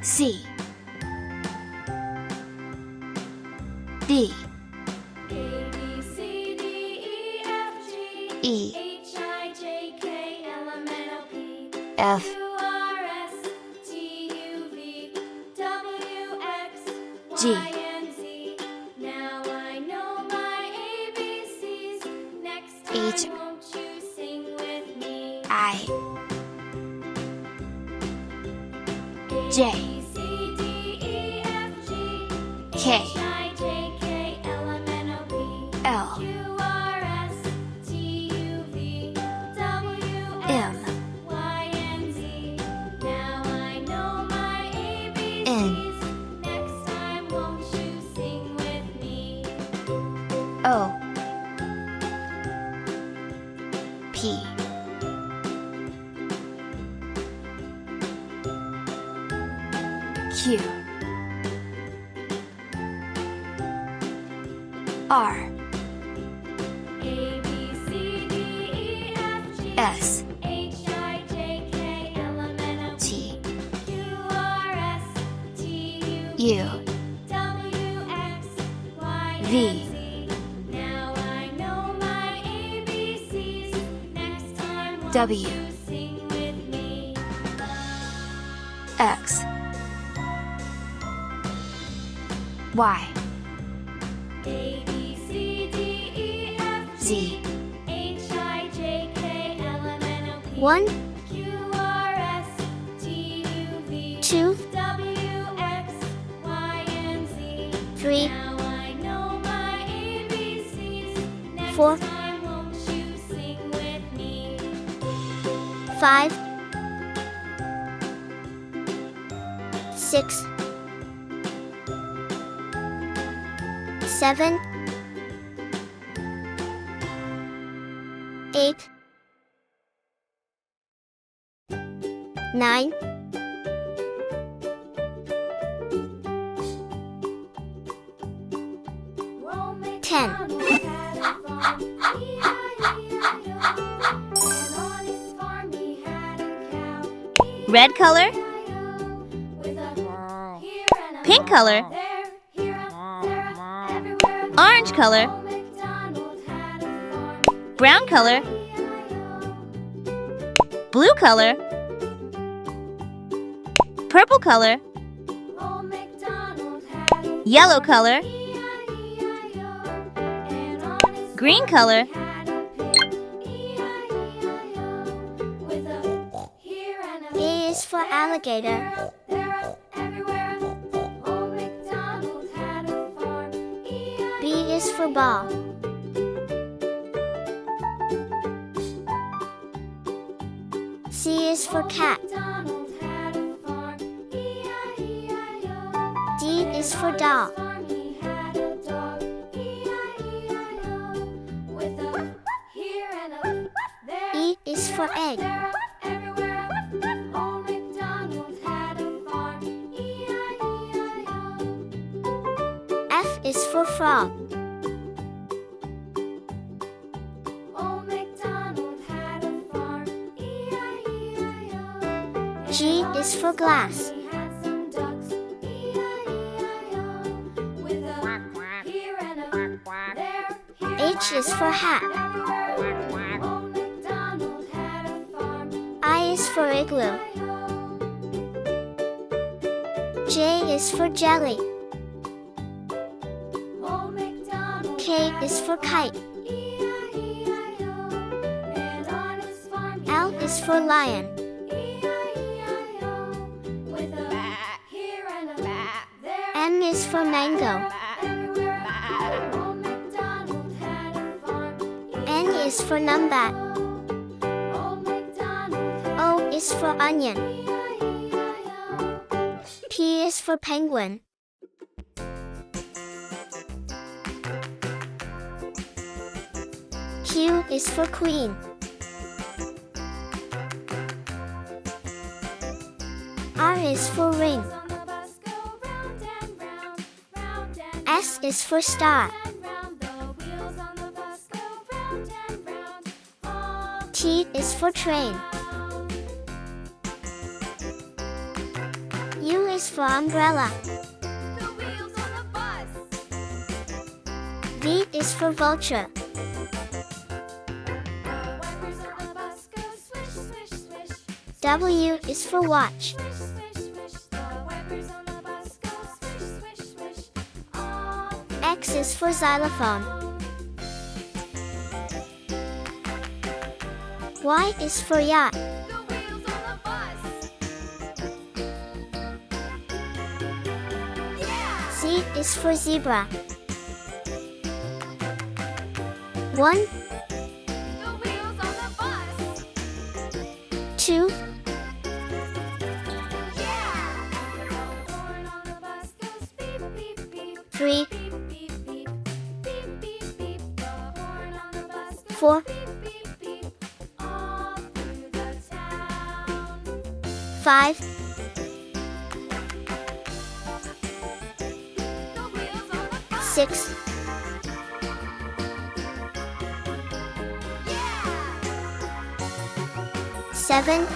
C, D, E, F, G, H, I, J, K, L, M, N, O, P, Q, R, S, T, U, V, W, X, Y, Z. 1, 2, 3, 4, 5, 6, 7, 8, 9, 10. Red color, pink color, orange color, brown color, blue color, purple color, yellow color, green color, A is for alligator. B is for ball. C is for cat. D is for dog. E is for egg. F is for frog. G is for glass. H is for hat. I is for igloo. J is for jelly. K is for kite. L is for lion. M is for mango. N is for numbat. O is for onion. P is for penguin. Q is for queen. R is for ring. S is for star. T is for train. U is for umbrella. The wheels on the bus. V is for vulture. The wipers on the bus go swish, swish, swish. W is for watch. Swish, swish, swish. The wipers on the bus go swish, swish, swish. All through X is for xylophone. Y is for yacht. the wheels on the bus. Yeah! Z is for zebra. 1, The wheels on the bus. 2, Yeah! The horn on the bus goes beep, beep, beep. 3, Beep, beep, beep. Beep, beep, beep. The horn on the bus goes 4, beep, beep, beep. All through the town. 5, The wheels on the bus. 6, Yeah! 7,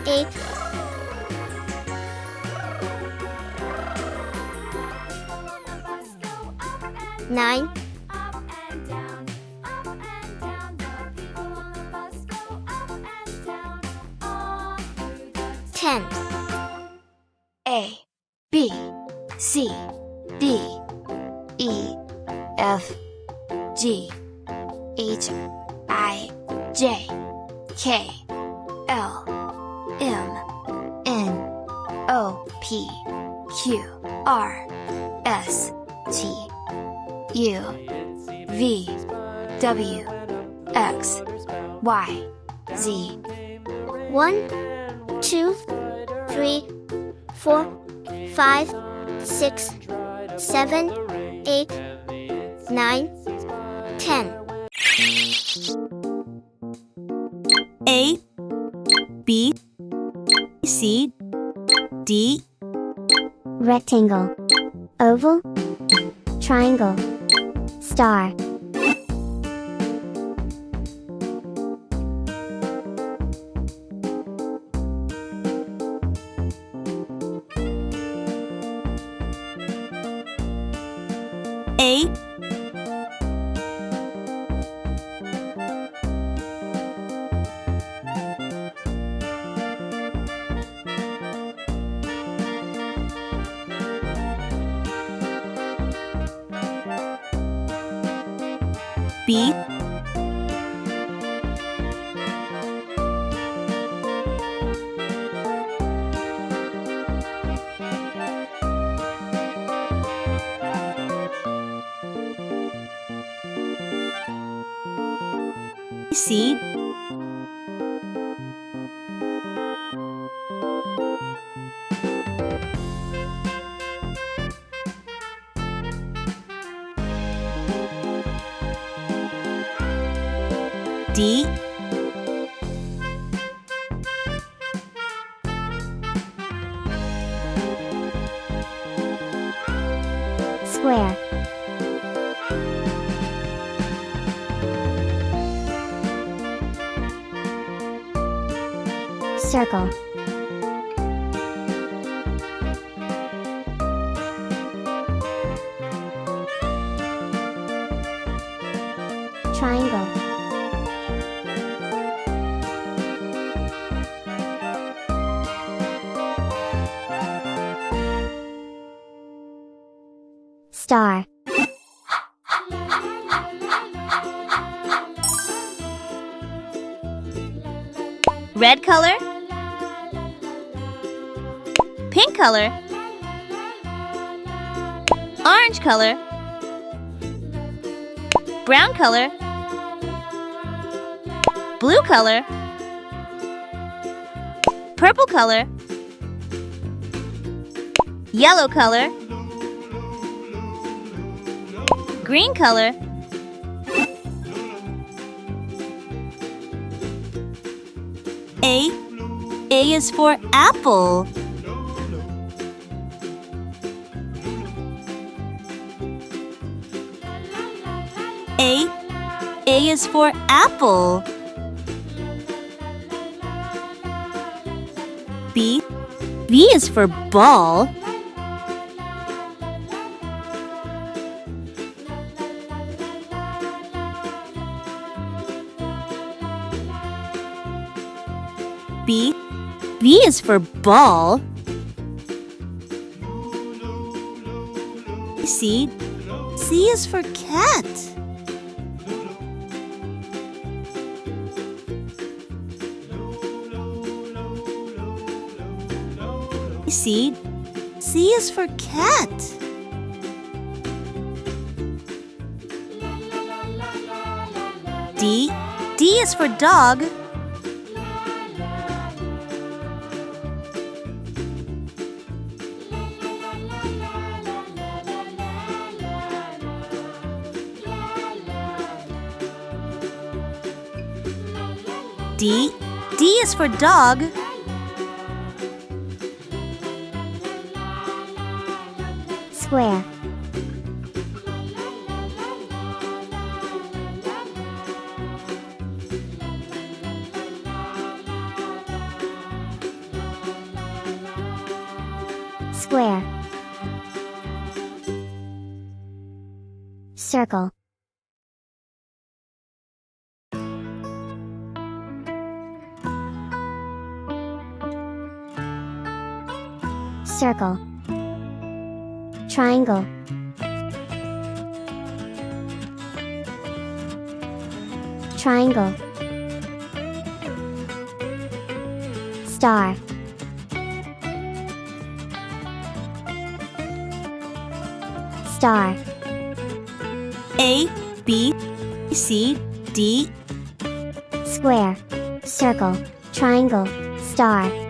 8, 9, Up and down, up and down. The people on the bus go up and down, all through the 10. A, B, C, D, E, F, G, H, I, J, K, L, M, N, O, P, Q, R, S, T, U, V, W, X, Y, Z. 1, 2, 3, 4, 5, 6, 7, 8, 9, 10. A, B, C, D, Rectangle, oval, triangle, star. A, B, C, D, Square, circle, triangle, star. red color, pink color, orange color, brown color, blue color, purple color, yellow color, green color, A is for apple. A is for apple. B. B is for ball. B. B is for ball. C. C is for cat. C. C is for cat. D. D is for dog. D. D is for dog. Square. Square. Circle. Circle. Triangle. Triangle. Star. Star. A, B, C, D. Square. Circle. Triangle. Star.